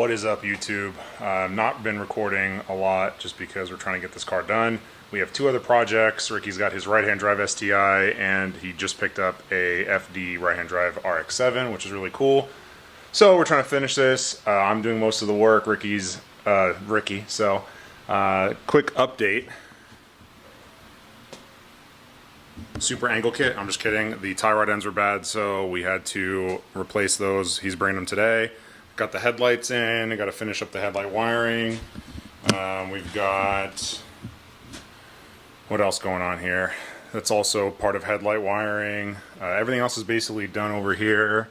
What is up, YouTube? I've not been recording a lot just because we're trying to get this car done. We have two other projects. Ricky's got his right-hand drive STI, and he just picked up a FD right-hand drive RX-7, which is really cool. So we're trying to finish this. I'm doing most of the work. Ricky. So quick update. Super angle kit. I'm just kidding. The tie rod ends were bad, so we had to replace those. He's bringing them today. Got the headlights in. I got to finish up the headlight wiring. We've got what else going on here? That's also part of headlight wiring. Everything else is basically done over here.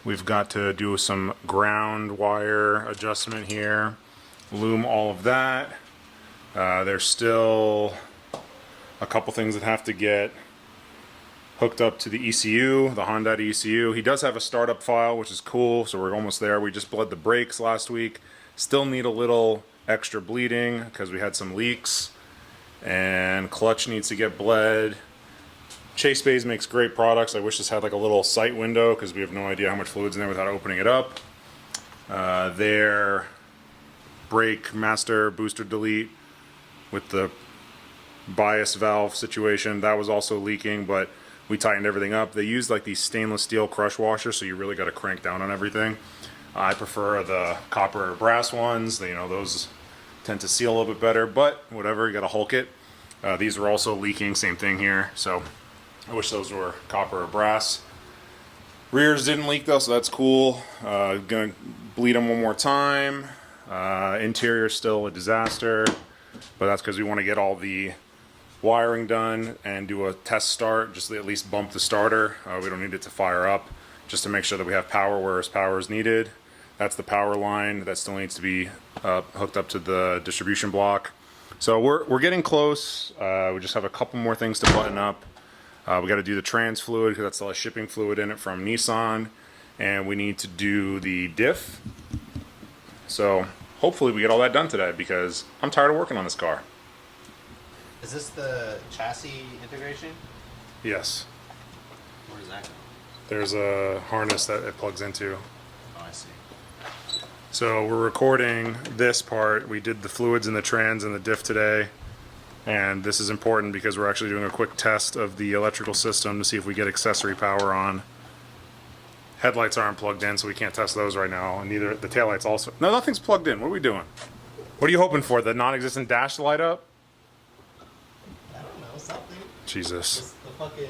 We've got to do some ground wire adjustment here. Loom all of that. There's still a couple things that have to get hooked up to the ECU, the Honda ECU. He does have a startup file, which is cool, so we're almost there. We just bled the brakes last week. Still need a little extra bleeding because we had some leaks. And clutch needs to get bled. Chase Bays makes great products. I wish this had like a little sight window because we have no idea how much fluid's in there without opening it up. Their brake master booster delete with the bias valve situation, that was also leaking, but we tightened everything up. They use like these stainless steel crush washers, so you really got to crank down on everything. I prefer the copper or brass ones. You know, those tend to seal a little bit better, but whatever, you got to Hulk it. These were also leaking, same thing here, so I wish those were copper or brass. Rears didn't leak though, so that's cool. Gonna bleed them one more time. Interior still a disaster, but that's because we want to get all the wiring done and do a test start, just to at least bump the starter. We don't need it to fire up, just to make sure that we have power where power is needed. That's the power line that still needs to be hooked up to the distribution block. So we're getting close. We just have a couple more things to button up. We got to do the trans fluid because that's the shipping fluid in it from Nissan, and we need to do the diff. So hopefully we get all that done today because I'm tired of working on this car. Is this the chassis integration? Yes. Where does that go? There's a harness that it plugs into. Oh, I see. So we're recording this part. We did the fluids and the trans and the diff today. And this is important because we're actually doing a quick test of the electrical system to see if we get accessory power on. Headlights aren't plugged in, so we can't test those right now. And neither the taillights also. No, nothing's plugged in. What are we doing? What are you hoping for? The non-existent dash to light up? I don't know, something. Jesus. The fucking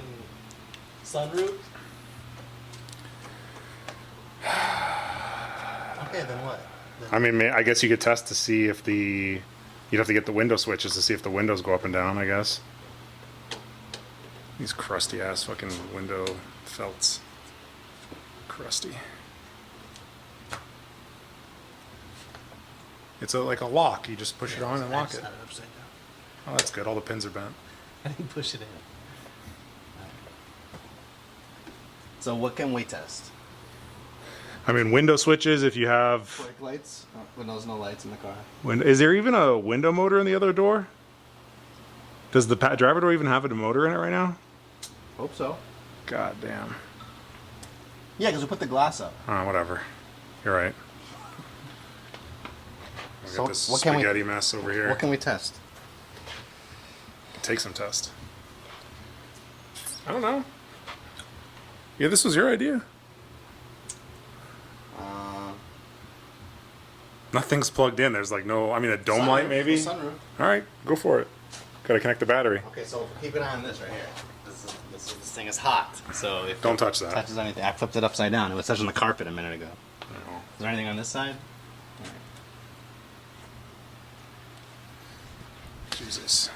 sunroof? Okay, then what? Then I mean, I guess you could test to see if the... You'd have to get the window switches to see if the windows go up and down, I guess. These crusty ass fucking window felts. Crusty. It's like a lock. You just push it on and lock it. had it upside down. Oh, that's good. All the pins are bent. I didn't push it in. So what can we test? I mean, window switches, if you have... Brake lights? When there's no lights in the car. Is there even a window motor in the other door? Does the driver door even have a motor in it right now? Hope so. God damn. Yeah, because we put the glass up. Whatever. You're right. Look So at this what can we- spaghetti mess over here. What can we test? Take some test. I don't know. Yeah, this was your idea. Nothing's plugged in. There's like no, I mean, a dome Sunroof, light maybe? the sunroof. All right, go for it. Gotta connect the battery. Okay, so keep an eye on this right here. This thing is hot. So if Don't it touch that. touches anything, I flipped it upside down. It was touching the carpet a minute ago. No. Is there anything on this side? Jesus.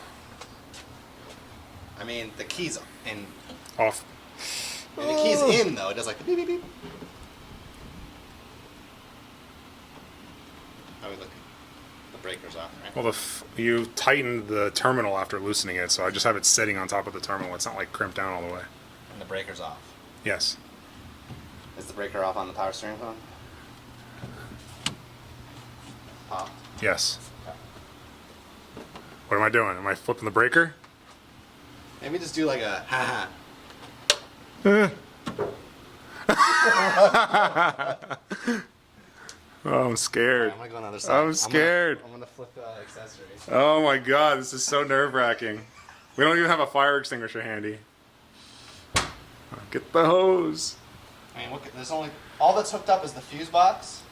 I mean, the key's in. Off. And the key's in though. It does like the beep beep beep. How are we looking? The breaker's off, right? Well, you tightened the terminal after loosening it, so I just have it sitting on top of the terminal. It's not like crimped down all the way. And the breaker's off. Yes. Is the breaker off on the power steering phone? Popped. Yes. What am I doing? Am I flipping the breaker? Maybe just do like a ha ha. Oh, I'm scared. I'm gonna go on the other side. I'm scared. I'm gonna flip accessories. Oh my god, this is so nerve-wracking. We don't even have a fire extinguisher handy. Get the hose. I mean, look, there's only all that's hooked up is the fuse box.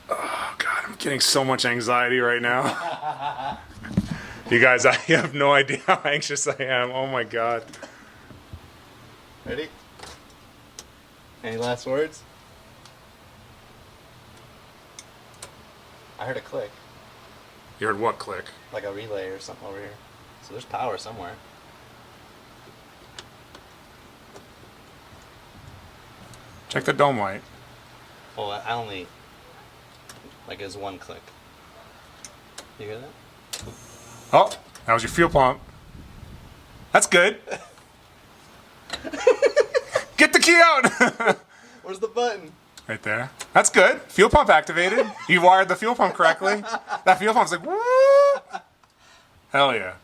Oh god, I'm getting so much anxiety right now. You guys, I have no idea how anxious I am. Oh my god. Ready? Any last words? I heard a click, You heard what click? like a relay or something over here. So there's power somewhere. Check the dome light. Well, I only like it's one click. You hear that? Oh, that was your fuel pump. That's good. Get the key out. Where's the button? Right there. That's good. Fuel pump activated. You wired the fuel pump correctly. That fuel pump's like, woo! Hell yeah.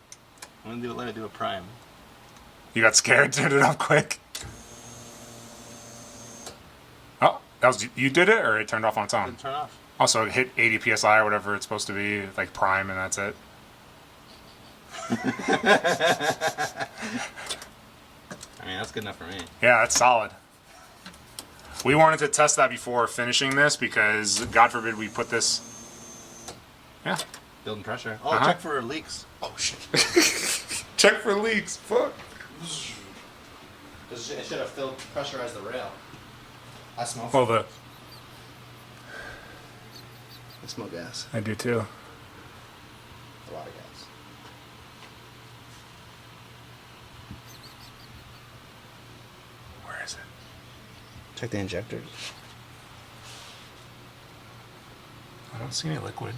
I'm gonna let it do a prime. You got scared, turned it off quick. Oh, that was you did it, or it turned off on its own? Didn't turn off. Also, it hit 80 psi or whatever it's supposed to be, like prime, and that's it. I mean, that's good enough for me. Yeah, that's solid. We wanted to test that before finishing this because, God forbid, we put this. Yeah. Building pressure. Oh, Uh-huh. check for leaks. Oh shit. Check for leaks. Fuck. It should have filled, pressurized the rail. I smell. Well, I smell gas. I do too. A lot of gas. Where is it? Check the injectors. I don't see any liquid.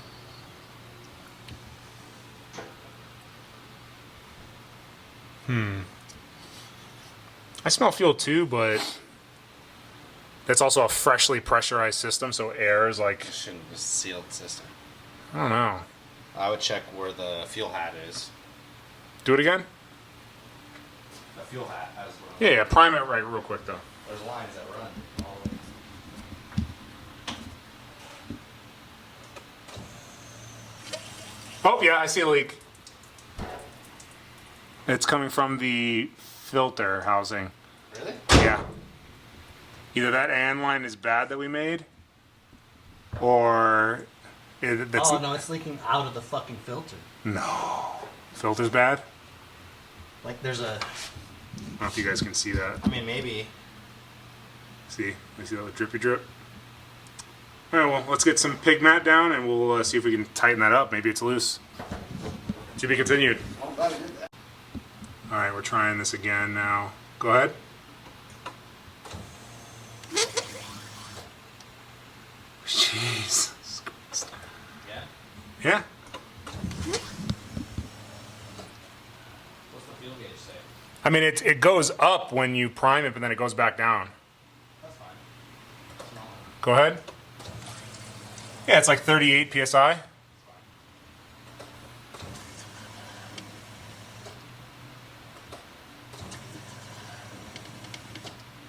I smell fuel too, but it's also a freshly pressurized system, so air is like, Shouldn't be a sealed system. I don't know. I would check where the fuel hat is. Do it again? The fuel hat as well. Yeah, prime it right real quick though. There's lines that run all the way. Oh yeah, I see a leak. It's coming from the filter housing. Really? Yeah. Either that AN line is bad that we made, or that's Oh no, it's leaking out of the fucking filter. no. Filter's bad. Like there's a. I don't know if you guys can see that. I mean, maybe. See that drippy drip? All right, well, let's get some pig mat down and we'll see if we can tighten that up. Maybe it's loose. To be continued. I'm glad we did that. All right, we're trying this again now. Go ahead. Jesus Christ. Yeah. Yeah. What's the fuel gauge say? I mean, it goes up when you prime it, but then it goes back down. That's fine. Small. Go ahead. Yeah, it's like 38 psi.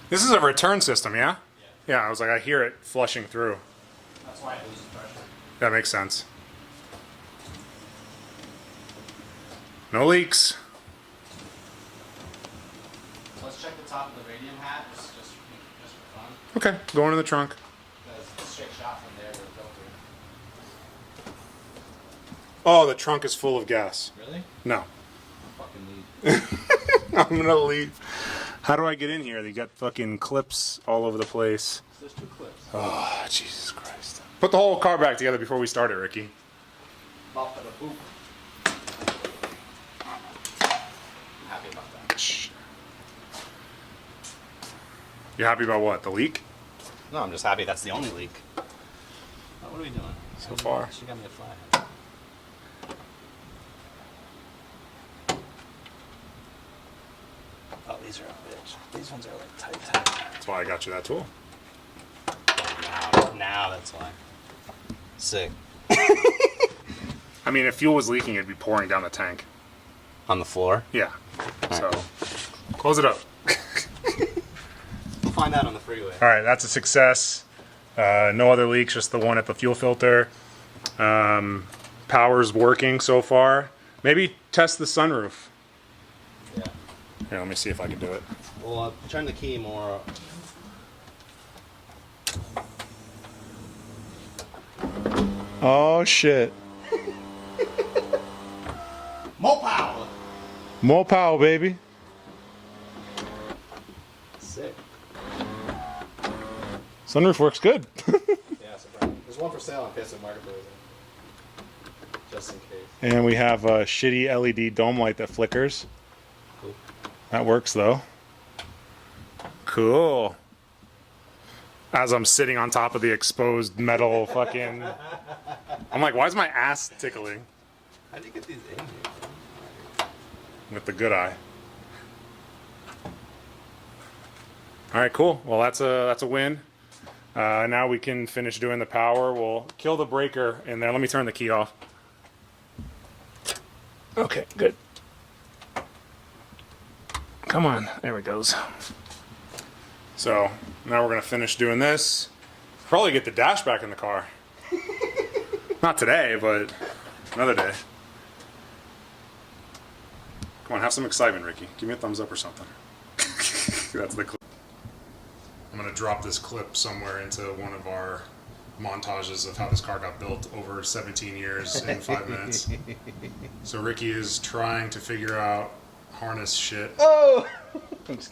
This is a return system, yeah? Yeah, I was like, I hear it flushing through. That's why it loses pressure. That makes sense. No leaks. Let's check the top of the radium hat just for fun. Okay, going in the trunk. Because it's a straight shot from there to the filter. Oh, the trunk is full of gas. Really? No. I'll fucking leave. I'm gonna leave. How do I get in here? They got fucking clips all over the place. There's 2 clips. Oh, Jesus Christ. Put the whole car back together before we start it, Ricky. Bop and a boop. I'm happy about that. Shh. You happy about what? The leak? No, I'm just happy that's the only leak. Oh, what are we doing? So far. She got me a fly. Oh, these are a bitch. These ones are like tight. That's why I got you that tool. Now that's why. Sick. I mean, if fuel was leaking, it'd be pouring down the tank. On the floor? Yeah. So, close it up. We'll find out on the freeway. All right, that's a success. No other leaks, just the one at the fuel filter. Power's working so far. Maybe test the sunroof. Yeah. Here, let me see if I can do it. Well, turn the key more. Oh shit. More power. More power, baby. Sick. Sunroof works good. Yeah, surprise. There's one for sale on kswap Marketplace. Just in case. And we have a shitty LED dome light that flickers. Cool. That works though. Cool. As I'm sitting on top of the exposed metal fucking... I'm like, why is my ass tickling? How do you get these in here? With the good eye. Alright, cool. Well, that's a win. Now we can finish doing the power. We'll kill the breaker in there. Let me turn the key off. Okay, good. Come on. There it goes. So, now we're going to finish doing this. Probably get the dash back in the car. Not today, but another day. Come on, have some excitement, Ricky. Give me a thumbs up or something. That's the clip. I'm going to drop this clip somewhere into one of our montages of how this car got built over 17 years in 5 minutes. So Ricky is trying to figure out harness shit. Oh!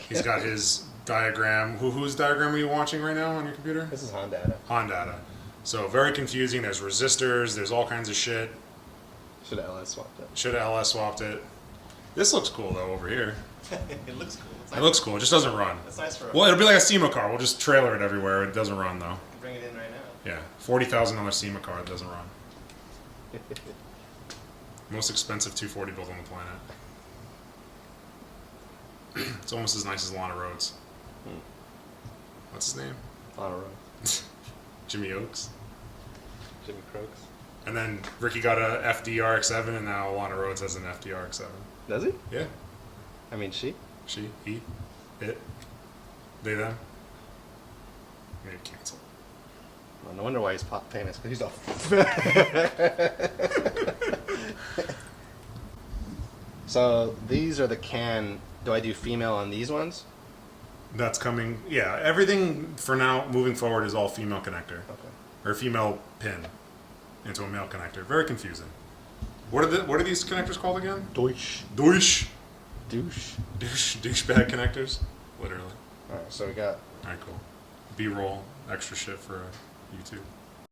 He's got his diagram. Whose diagram are you watching right now on your computer? This is Honda. Honda. So very confusing. There's resistors. There's all kinds of shit. Should have LS swapped it. Should have LS swapped it. This looks cool though over here. It looks cool. It's It looks cool. It just doesn't run. It's nice for. Well, it'll be like a SEMA car. We'll just trailer it everywhere. It doesn't run though. Bring it in right now. Yeah, $40,000 SEMA car that doesn't run. Most expensive 240 built on the planet. It's almost as nice as Lana Rhodes. What's his name? On a road. Jimmy Oaks. Jimmy Crooks. And then Ricky got a FDRX7, and now Lana Rhodes has an FDRX7. Does he? Yeah. I mean, she. She, he, it, they, them. Maybe cancel. Well, no wonder why he's famous, because he's all. So these are the can. Do I do female on these ones? That's coming. Yeah, everything for now, moving forward, is all female connector. Okay. Or female pin into a male connector. Very confusing. What are these connectors called again? Deutsch. Douche. Douche. Douchebag connectors. Literally. Alright, so we got. Alright, cool. B-roll, extra shit for YouTube.